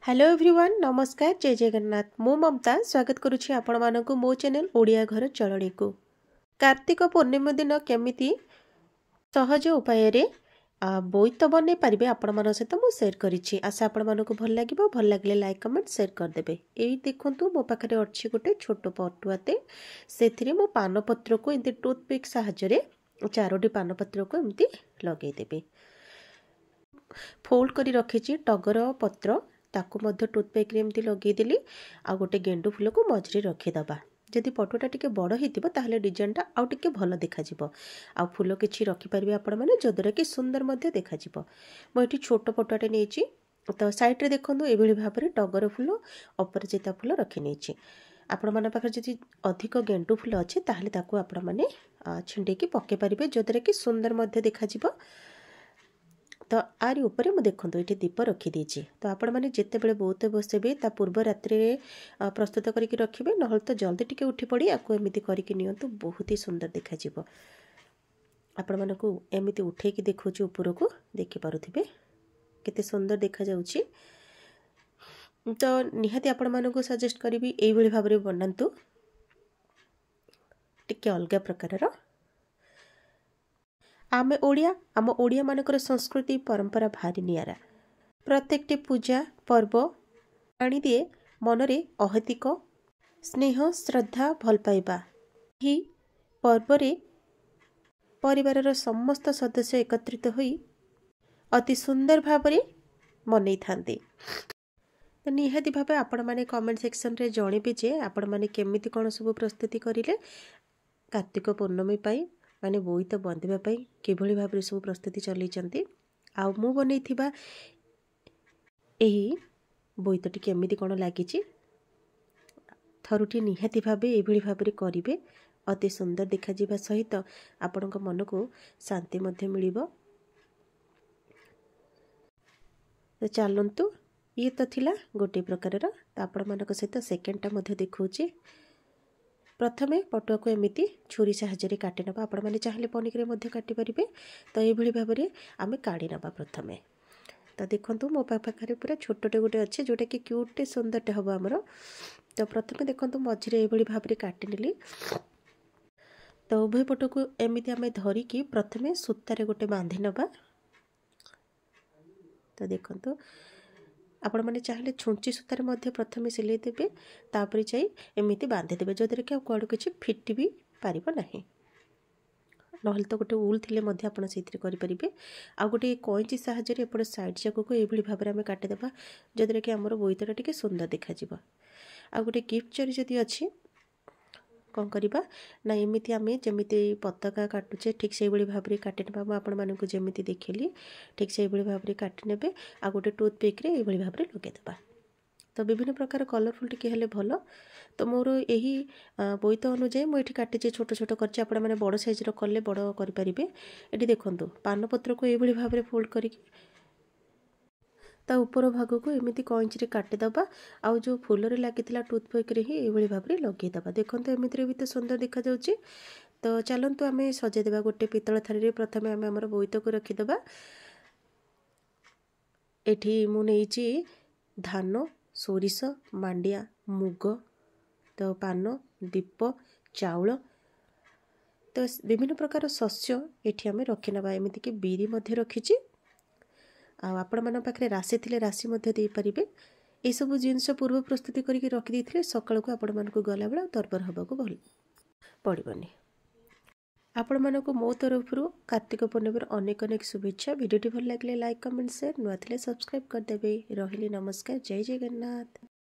Hello everyone नमस्कार जय जगन्नाथ मु ममता स्वागत करुछि आपण मानकु मो चैनल ओडिया घर चलणी को। कार्तिक पूर्णिमा दिन केमिति सहज उपाय रे बोईत बनै पारिबे आपण मान सहित मु शेयर करिछि। आशा आपण मानकु भल लागिबो। भल लागले लाइक कमेंट शेयर कर देबे। एई देखंतु मो पाखरे अछि गोटे छोटो पटुआते सेथिरे मो पान पत्र को एंती टूथपिक सहायता रे चारोटी पान पत्र को एमती लगे देबे। फोल्ड करी रखिछि टगर पत्र ताकू मध्य टूथपिक रे एमती लगे देली आ गोटे गेंडू फूल को मझरे रखिदबा। जदि पटुटा टिके बड़ होइतिबो ताहले डिजाइनटा आउ टिके भल देखा जिवो। आ फूल किछि रखि परिबे आपण माने जदरा कि सुंदर मध्य देखा जिवो। मो एठी छोटो पटुआटे नेछि तो साइड रे देखंतु एभली भाबरे टगर फूल अपराजिता फूल रखि नेछि। आपण माने पाखर जदि अधिक गेंडू फूल अछि ताहले ताकू आपण माने छिंडे की पके परिबे जदरा कि सुंदर मध्य देखा जिवो। तो आरी ऊपर मु देखंतु एठी दीप रखी देछि। तो आपण माने जेते बेले बहुत बसेबे ता पूर्व रात्रि रे प्रस्तुत करिक रखिबे नहल तो जल्दी टिके उठी पड़ी आको एमिति करिक नियंतु बहुत ही सुंदर देखा जिवो। आपण मानकु एमिति उठे की देखुछु ऊपर को देखि पारुथिबे केते सुंदर देखा जाउछि। तो निहाती आपण मानकु सजेस्ट करिबी एई भली भाबरे बनांतु टिके अलगा प्रकार रो। आमे ओडिया मानकर संस्कृति परंपरा भारी नियारा। प्रत्येकटी पूजा पर्व आनी दिए मनरे अहतिक स्नेह श्रद्धा भल पाइबा। ही पर्व रे परिवार समस्त सदस्य एकत्रित होई अति सुंदर भावरे मनै थांते। तो निहाती भाबे आपण माने कमेंट सेक्शन रे जणेबे जे आपण माने केमिति कोन सब प्रस्तुति करिले कार्तिक पूर्णमी पाई माने बोईत बंधेबा पाई केभली भाबरे सब प्रस्तुति चलै चंती। आ मु बनैथिबा एही बोईतटी केमिति कोन लागिछि थरुटी निहाती भाबे एभली भाबरे करिवे अति सुंदर देखा जिबा सहित आपणक मन को शांति मध्य मिलिबो। तो चलंतु ये तो थिला गोटे प्रकार रो। तो आपण मानक सहित सेकेंडटा मध्य देखौछि। प्रथमे पटुआ को एमिति छुरी साहाय्य काटि नबा। आपण माने चाहले पनिकरे मध्य काटि परिबे। तो एई भली भाबरे आमे काढी नबा प्रथमे। तो देखंतु मो पाखरे पूरा छोटटे गोटे अच्छे जोटा कि क्यूटटे सुंदरटे हबो हमरो। तो प्रथमे देखंतु मझिरे एई भली भाबरे काटि नेली। तो उभय पट को एमिति आमे धरी कि प्रथमे सूतारे गोटे बांधि नबा। तो देखंतु आपण माने चाहले छुंची सूतारे मध्य प्रथमे सिलाई देबे तापरे चाहि एमिति बांधि देबे जदरे कि कोड किछि फिट भी पारिबो नाही। नहल तो गोटे उल थिले मध्य आपण सेथिरे करि परिबे। आ गोटे कोइंची साहाय्य रे एपड साइड जाको को एभली भाबरे आमे काटि देबा जदरे कि हमर बोईतरा टिके सुंदर देखा जिवो। आ गोटे गिफ्ट चरी जदी अछि कौन करिबा ना एमिति आमे जेमिति पताका काटुचे ठीक से भली भाबरे काटि नेबा। मु आपण मानकु जेमिति देखिली ठीक से भली भाबरे काटि नेबे। आ गोटे टूथपिक रे ए भली भाबरे लगे देबा। तो विभिन्न प्रकार कलरफुल टिके हेले भलो। तो मोर एही बोईत अनुଯାयी मु एठी काटिचे छोट छोट करछि। आपण माने बड़ साइज रो कले बड़ करि परिबे। एठी देखंतु पान पत्र को ए भली भाबरे फोल्ड करिक ता ऊपर भाग को एमिति कॉइंच रे काटि दबा। आउ जो फूल रे लागितिला टूथपिक रे ही ए भली भाबरे लगे दबा। देखंतु एमिति रे भी तो सुंदर देखा जाउछि। तो चलंतु आमे सजे देबा गोटे पितळ थारी रे। प्रथमे आमे हमर बोईत को रखि दबा। एठी मु नेइछि धान सोरिष मांडिया मुग तो पान दीप चाउल तो विभिन्न प्रकार शस्य एठी आमे रखि नबा। एमिति कि बीरी मध्ये रखिछि। आ आपण मन पाखरे राशि थिले राशि मध्ये देई परिबे। ए सब जिंस पूर्व प्रस्तुति करिक रखि देथिले सकाळ को आपण मन को गला बेला तरबर हबा को भल पड़िबनी। आपण मन को मो तरफरु कार्तिक पूर्णिमार अनेक अनेक शुभेच्छा। वीडियोटी भल लागले लाइक कमेंट शेयर नुआ थिले सब्सक्राइब कर देबे। रहिली नमस्कार जय जगन्नाथ।